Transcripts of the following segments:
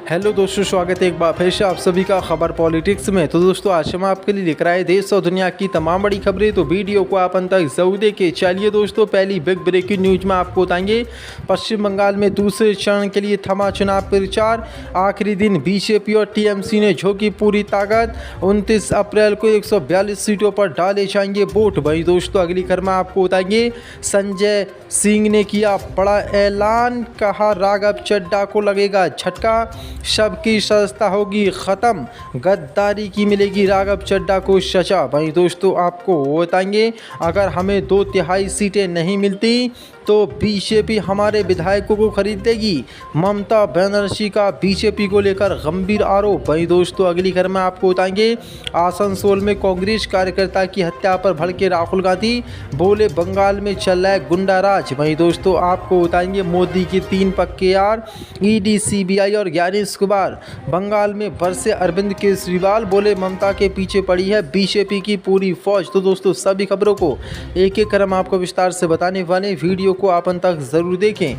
Hello दोस्तों, स्वागत है एक बार फिर से आप सभी का खबर पॉलिटिक्स में। तो दोस्तों, आज हम आपके लिए लेकर आए देश और दुनिया की तमाम बड़ी खबरें। तो वीडियो को आप अंत तक जरूर देखें। चलिए दोस्तों, पहली बिग ब्रेकिंग न्यूज में आपको बताएंगे पश्चिम बंगाल में दूसरे चरण के लिए थमा चुनाव प्रचार। आखिरी दिन बीजेपी और टीएमसी ने झोंकी पूरी ताकत। 29 अप्रैल को 142 सीटों पर डाले जाएंगे वोट। वही दोस्तों, अगली खबर में आपको बताएंगे संजय सिंह ने किया बड़ा ऐलान, कहा राघव चड्ढा को लगेगा झटका, सबकी सजता होगी खत्म, गद्दारी की मिलेगी राघव चड्ढा को सजा। भाई दोस्तों, आपको बताएंगे अगर हमें 2/3 सीटें नहीं मिलती तो बीजेपी हमारे विधायकों को खरीदेगी। ममता बनर्जी का बीजेपी को लेकर गंभीर आरोप। वही दोस्तों, अगली खबर में आपको बताएंगे आसनसोल में कांग्रेस कार्यकर्ता की हत्या पर भड़के राहुल गांधी, बोले बंगाल में चल रहा है गुंडा राज। वही दोस्तों, आपको बताएंगे मोदी के 3 पक्के यार, ईडी, सीबीआई और ज्ञानेश कुमार। बंगाल में बरसे अरविंद केजरीवाल, बोले ममता के पीछे पड़ी है बीजेपी की पूरी फौज। तो दोस्तों, सभी खबरों को एक एक कर हम आपको विस्तार से बताने वाले, वीडियो को आप अंत तक जरूर देखें।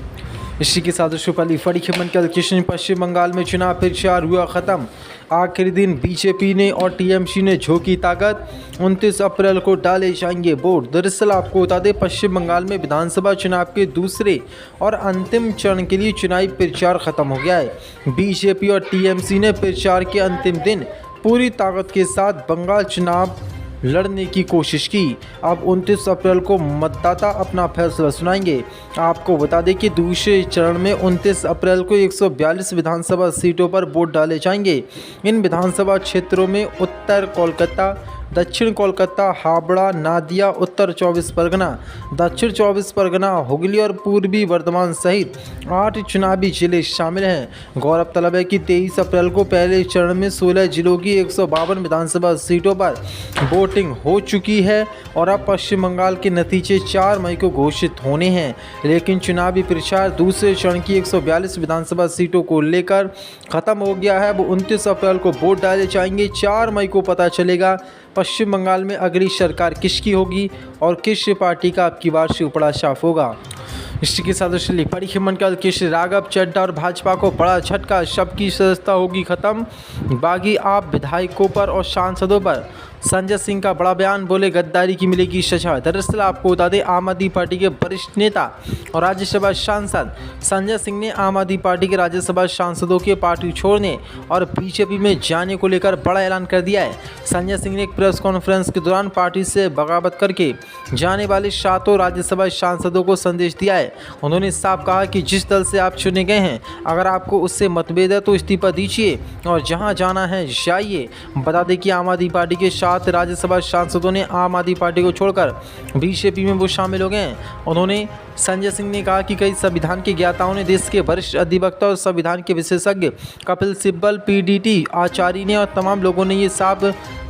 इसी के साथ पहली बड़ी खबर के पश्चिम बंगाल में चुनाव प्रचार हुआ खत्म। आखिरी दिन बीजेपी ने और टीएमसी ने झोंकी ताकत। 29 अप्रैल को डाले जाएंगे वोट। दरअसल आपको बता दें, पश्चिम बंगाल में विधानसभा चुनाव के दूसरे और अंतिम चरण के लिए चुनावी प्रचार खत्म हो गया है। बीजेपी और टीएमसी ने प्रचार के अंतिम दिन पूरी ताकत के साथ बंगाल चुनाव लड़ने की कोशिश की। अब 29 अप्रैल को मतदाता अपना फैसला सुनाएंगे। आपको बता दें कि दूसरे चरण में 29 अप्रैल को 142 विधानसभा सीटों पर वोट डाले जाएंगे। इन विधानसभा क्षेत्रों में उत्तर कोलकाता, दक्षिण कोलकाता, हावड़ा, नादिया, उत्तर 24 परगना, दक्षिण 24 परगना, हुगली और पूर्वी वर्धमान सहित 8 चुनावी जिले शामिल हैं। गौरव तलब है कि 23 अप्रैल को पहले चरण में 16 जिलों की 152 विधानसभा सीटों पर वोटिंग हो चुकी है और अब पश्चिम बंगाल के नतीजे 4 मई को घोषित होने हैं। लेकिन चुनावी प्रचार दूसरे चरण की 142 विधानसभा सीटों को लेकर खत्म हो गया है। अब 29 अप्रैल को वोट डाले जाएंगे। 4 मई को पता चलेगा पश्चिम बंगाल में अगली सरकार किसकी होगी और किस पार्टी का अब की बार से उपड़ा साफ होगा। इसी के साथ बड़ी खबर के राघव चड्ढा और भाजपा को बड़ा झटका, सबकी सदस्यता होगी खत्म, बागी आप विधायकों पर और सांसदों पर। संजय सिंह का बड़ा बयान, बोले गद्दारी की मिलेगी सजा। दरअसल आपको बता दें, आम आदमी पार्टी के वरिष्ठ नेता और राज्यसभा सांसद संजय सिंह ने आम आदमी पार्टी के राज्यसभा सांसदों के पार्टी छोड़ने और बीजेपी में जाने को लेकर बड़ा ऐलान कर दिया है। संजय सिंह ने एक प्रेस कॉन्फ्रेंस के दौरान पार्टी से बगावत करके जाने वाले 7 राज्यसभा सांसदों को संदेश दिया है। उन्होंने साफ कहा कि जिस दल से आप चुने गए हैं, अगर आपको उससे मतभेद है तो इस्तीफा दीजिए और जहां जाना है जाइए। बता दें कि आम आदमी पार्टी के 7 राज्यसभा सांसदों ने आम आदमी पार्टी को छोड़कर बीजेपी में वो शामिल हो गए हैं। उन्होंने संजय सिंह ने कहा कि कई संविधान के ज्ञाताओं ने, देश के वरिष्ठ अधिवक्ता और संविधान के विशेषज्ञ कपिल सिब्बल, पीडीटी आचार्य ने और तमाम लोगों ने ये साफ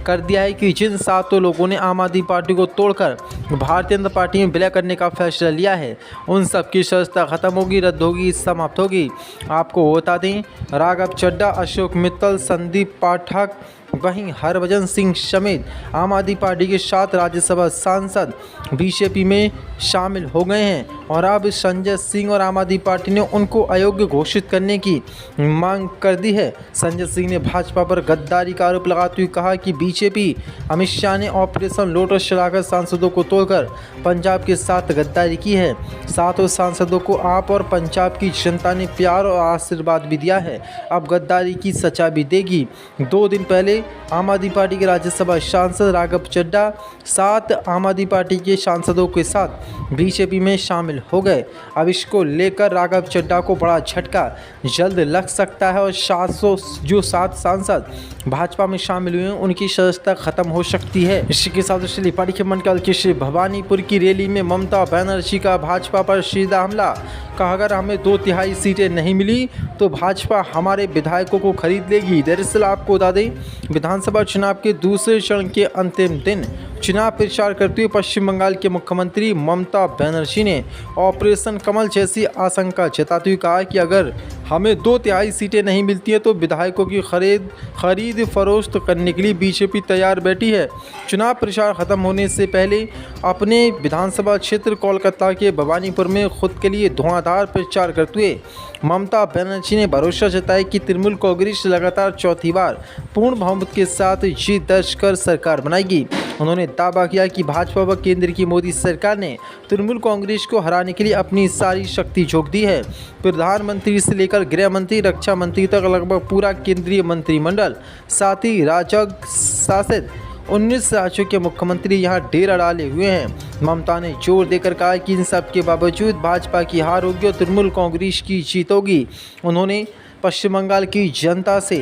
कर दिया है कि जिन 7 लोगों ने आम आदमी पार्टी को तोड़कर भारतीय जनता पार्टी में विलय करने का फैसला लिया है, उन सब की सदस्यता खत्म होगी, रद्द होगी, समाप्त होगी। आपको बता दें, राघव चड्ढा, अशोक मित्तल, संदीप पाठक, वहीं हरभजन सिंह समेत आम आदमी पार्टी के 7 राज्यसभा सांसद बीजेपी में शामिल हो गए हैं और अब संजय सिंह और आम आदमी पार्टी ने उनको अयोग्य घोषित करने की मांग कर दी है। संजय सिंह ने भाजपा पर गद्दारी का आरोप लगाते हुए कहा कि बीजेपी अमित शाह ने ऑपरेशन लोटस चलाकर सांसदों को तोड़कर पंजाब के साथ गद्दारी की है। 7 सांसदों को आप और पंजाब की जनता ने प्यार और आशीर्वाद भी दिया है, अब गद्दारी की सजा भी देगी। 2 दिन पहले आम आदमी पार्टी के राज्यसभा सांसद राघव चड्ढा 7 आम आदमी पार्टी के सांसदों के साथ बीजेपी में शामिल हो गए। अब इसको लेकर राघव चड्ढा को बड़ा झटका जल्द लग सकता है और 7 सांसद भाजपा में शामिल हुए हैं, उनकी सदस्यता खत्म हो सकती है। इसी के साथ बड़ी खबर के भवानीपुर की रैली में ममता बनर्जी का भाजपा पर सीधा हमला, कहा अगर हमें 2/3 सीटें नहीं मिली तो भाजपा हमारे विधायकों को खरीद लेगी। दरअसल आपको बता दें, विधानसभा चुनाव के दूसरे चरण के अंतिम दिन चुनाव प्रचार करते हुए पश्चिम बंगाल के मुख्यमंत्री ममता बनर्जी ने ऑपरेशन कमल जैसी आशंका जताते हुए कहा कि अगर हमें 2/3 सीटें नहीं मिलती हैं तो विधायकों की खरीद फरोख्त करने के लिए बीजेपी तैयार बैठी है। चुनाव प्रचार खत्म होने से पहले अपने विधानसभा क्षेत्र कोलकाता के भवानीपुर में खुद के लिए धुआंधार प्रचार करते हुए ममता बनर्जी ने भरोसा जताया कि तृणमूल कांग्रेस लगातार चौथी बार पूर्ण बहुमत के साथ जीत दर्ज कर सरकार बनाएगी। उन्होंने दावा किया कि भाजपा व केंद्र की मोदी सरकार ने तृणमूल कांग्रेस को हराने के लिए अपनी सारी शक्ति झोंक दी है। प्रधानमंत्री से लेकर गृह मंत्री, रक्षा मंत्री तक लगभग पूरा केंद्रीय मंत्रिमंडल, साथ ही राजग शासित 19 राज्यों के मुख्यमंत्री यहां डेरा डाले हुए हैं। ममता ने जोर देकर कहा कि इन सब के बावजूद भाजपा की हार होगी और तृणमूल कांग्रेस की जीत होगी। उन्होंने पश्चिम बंगाल की जनता से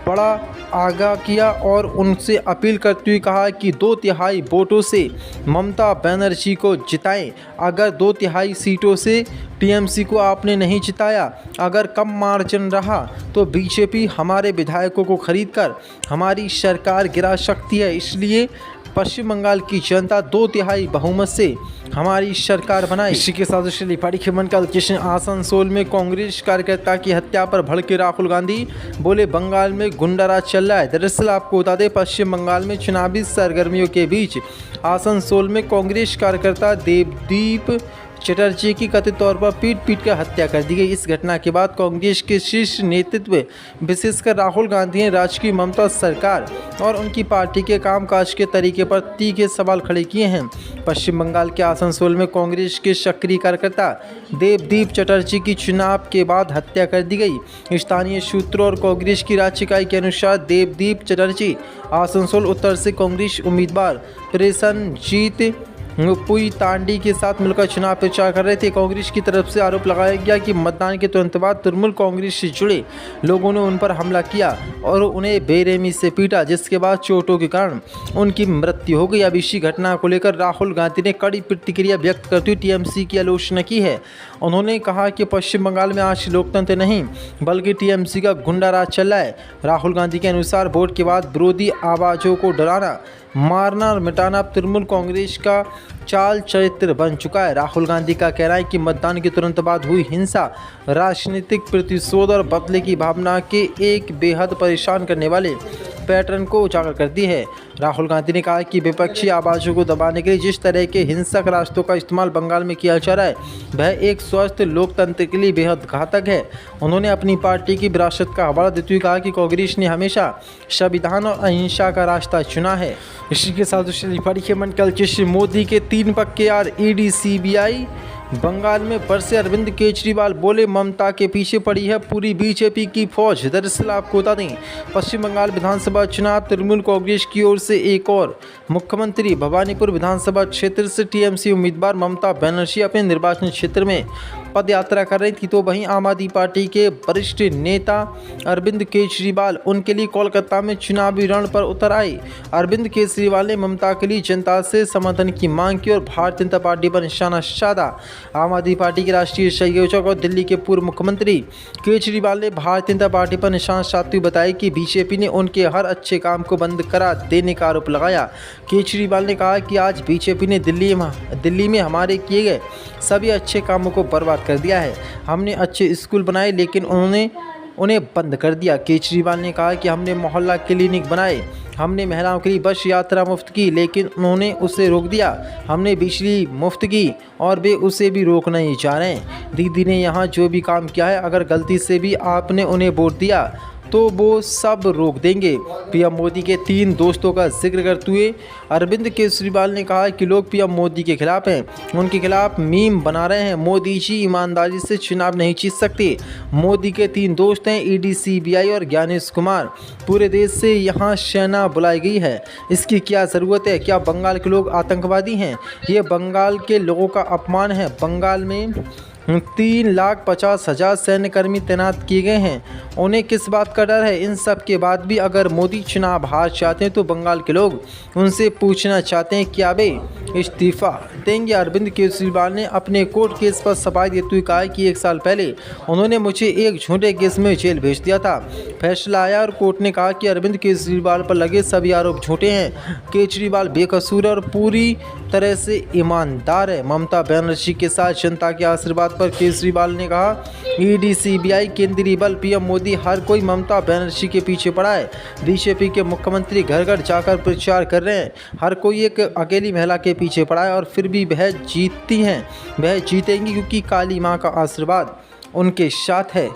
बड़ा आगाह किया और उनसे अपील करते हुए कहा कि 2/3 वोटों से ममता बनर्जी को जिताएं। अगर 2/3 सीटों से टीएमसी को आपने नहीं जिताया, अगर कम मार्जिन रहा तो बीजेपी हमारे विधायकों को खरीदकर हमारी सरकार गिरा सकती है। इसलिए पश्चिम बंगाल की जनता 2/3 बहुमत से हमारी सरकार बनाए। इसी के साथ लिपाड़ी खिमन का लोकेशन आसनसोल में कांग्रेस कार्यकर्ता की हत्या पर भड़के राहुल गांधी बोले बंगाल में गुंडाराज चल रहा है। दरअसल आपको बता दें, पश्चिम बंगाल में चुनावी सरगर्मियों के बीच आसनसोल में कांग्रेस कार्यकर्ता देवदीप चटर्जी की कथित तौर पर पीट कर हत्या कर दी गई। इस घटना के बाद कांग्रेस के शीर्ष नेतृत्व विशेषकर राहुल गांधी ने राज्य की ममता सरकार और उनकी पार्टी के कामकाज के तरीके पर तीखे सवाल खड़े किए हैं। पश्चिम बंगाल के आसनसोल में कांग्रेस के सक्रिय कार्यकर्ता देवदीप चटर्जी की चुनाव के बाद हत्या कर दी गई। स्थानीय सूत्रों और कांग्रेस की राज्य इकाई के अनुसार देवदीप चटर्जी आसनसोल उत्तर से कांग्रेस उम्मीदवार प्रसन्नजीत पुई तांडी के साथ मिलकर चुनाव प्रचार कर रहे थे। कांग्रेस की तरफ से आरोप लगाया गया कि मतदान के तुरंत बाद तृणमूल कांग्रेस से जुड़े लोगों ने उन पर हमला किया और उन्हें बेरहमी से पीटा, जिसके बाद चोटों के कारण उनकी मृत्यु हो गई। अब इसी घटना को लेकर राहुल गांधी ने कड़ी प्रतिक्रिया व्यक्त करते हुए टीएमसी की आलोचना की है। उन्होंने कहा कि पश्चिम बंगाल में आज लोकतंत्र नहीं बल्कि टीएमसी का गुंडा राज चल रहा है। राहुल गांधी के अनुसार वोट के बाद विरोधी आवाज़ों को डराना, मारना और मिटाना अब तृणमूल कांग्रेस का चाल चरित्र बन चुका है। राहुल गांधी का कहना है कि मतदान के तुरंत बाद हुई हिंसा राजनीतिक प्रतिशोध और बदले की भावना के एक बेहद परेशान करने वाले पैटर्न को उजागर करती है। राहुल गांधी ने कहा कि विपक्षी आवाज़ों को दबाने के लिए जिस तरह के हिंसक रास्तों का इस्तेमाल बंगाल में किया जा रहा है वह एक स्वस्थ लोकतंत्र के लिए बेहद घातक है। उन्होंने अपनी पार्टी की विरासत का हवाला देते हुए कहा कि कांग्रेस ने हमेशा संविधान और अहिंसा का रास्ता चुना है। इसी के साथ मोदी के 3 पक्के यार ईडी सीबीआई। बंगाल में बरसे अरविंद केजरीवाल बोले ममता के पीछे पड़ी है पूरी बीजेपी की फौज। दरअसल आपको बता दें, पश्चिम बंगाल विधानसभा चुनाव तृणमूल कांग्रेस की ओर से एक और मुख्यमंत्री भवानीपुर विधानसभा क्षेत्र से टीएमसी उम्मीदवार ममता बनर्जी अपने निर्वाचन क्षेत्र में पद यात्रा कर रही थी, तो वहीं आम आदमी पार्टी के वरिष्ठ नेता अरविंद केजरीवाल उनके लिए कोलकाता में चुनावी रण पर उतर आए। अरविंद केजरीवाल ने ममता के लिए जनता से समर्थन की मांग की और भारतीय जनता पार्टी पर निशाना साधा। आम आदमी पार्टी के राष्ट्रीय संयोजक और दिल्ली के पूर्व मुख्यमंत्री केजरीवाल ने भारतीय जनता पार्टी पर निशाना साधते हुए बताया कि बीजेपी ने उनके हर अच्छे काम को बंद करा देने का आरोप लगाया। केजरीवाल ने कहा कि आज बीजेपी ने दिल्ली में हमारे किए गए सभी अच्छे कामों को बर्बाद कर दिया है। हमने अच्छे स्कूल बनाए लेकिन उन्होंने उन्हें बंद कर दिया। केजरीवाल ने कहा कि हमने मोहल्ला क्लिनिक बनाए, हमने महिलाओं के लिए बस यात्रा मुफ्त की लेकिन उन्होंने उसे रोक दिया, हमने बिजली मुफ्त की और वे उसे भी रोकना ही चाह रहे हैं। दीदी ने यहाँ जो भी काम किया है अगर गलती से भी आपने उन्हें वोट दिया तो वो सब रोक देंगे। पीएम मोदी के 3 दोस्तों का जिक्र करते हुए अरविंद केजरीवाल ने कहा कि लोग पीएम मोदी के खिलाफ हैं, उनके खिलाफ मीम बना रहे हैं। मोदी जी ईमानदारी से चुनाव नहीं जीत सकते। मोदी के 3 दोस्त हैं ईडी सीबीआई और ज्ञानेश कुमार। पूरे देश से यहाँ सेना बुलाई गई है, इसकी क्या ज़रूरत है? क्या बंगाल के लोग आतंकवादी हैं? ये बंगाल के लोगों का अपमान है। बंगाल में 3,50,000 सैन्यकर्मी तैनात किए गए हैं, उन्हें किस बात का डर है? इन सब के बाद भी अगर मोदी चुनाव हार चाहते हैं तो बंगाल के लोग उनसे पूछना चाहते हैं क्या वे इस्तीफा देंगे। अरविंद केजरीवाल ने अपने कोर्ट केस पर सफाई देते हुए कहा कि 1 साल पहले उन्होंने मुझे एक झूठे केस में जेल भेज दिया था। फैसला आया और कोर्ट ने कहा कि अरविंद केजरीवाल पर लगे सभी आरोप झूठे हैं। केजरीवाल बेकसूर और पूरी तरह से ईमानदार है। ममता बनर्जी के साथ जनता के आशीर्वाद पर केजरीवाल ने कहा। ईडी, सीबीआई, केंद्रीय बल, पीएम मोदी, हर कोई ममता बनर्जी के पीछे पड़ा है। बीजेपी के मुख्यमंत्री घर घर जाकर प्रचार कर रहे हैं। हर कोई एक अकेली महिला के पीछे पड़ा है और फिर भी वह जीतती हैं। वह जीतेंगी क्योंकि काली मां का आशीर्वाद उनके साथ है।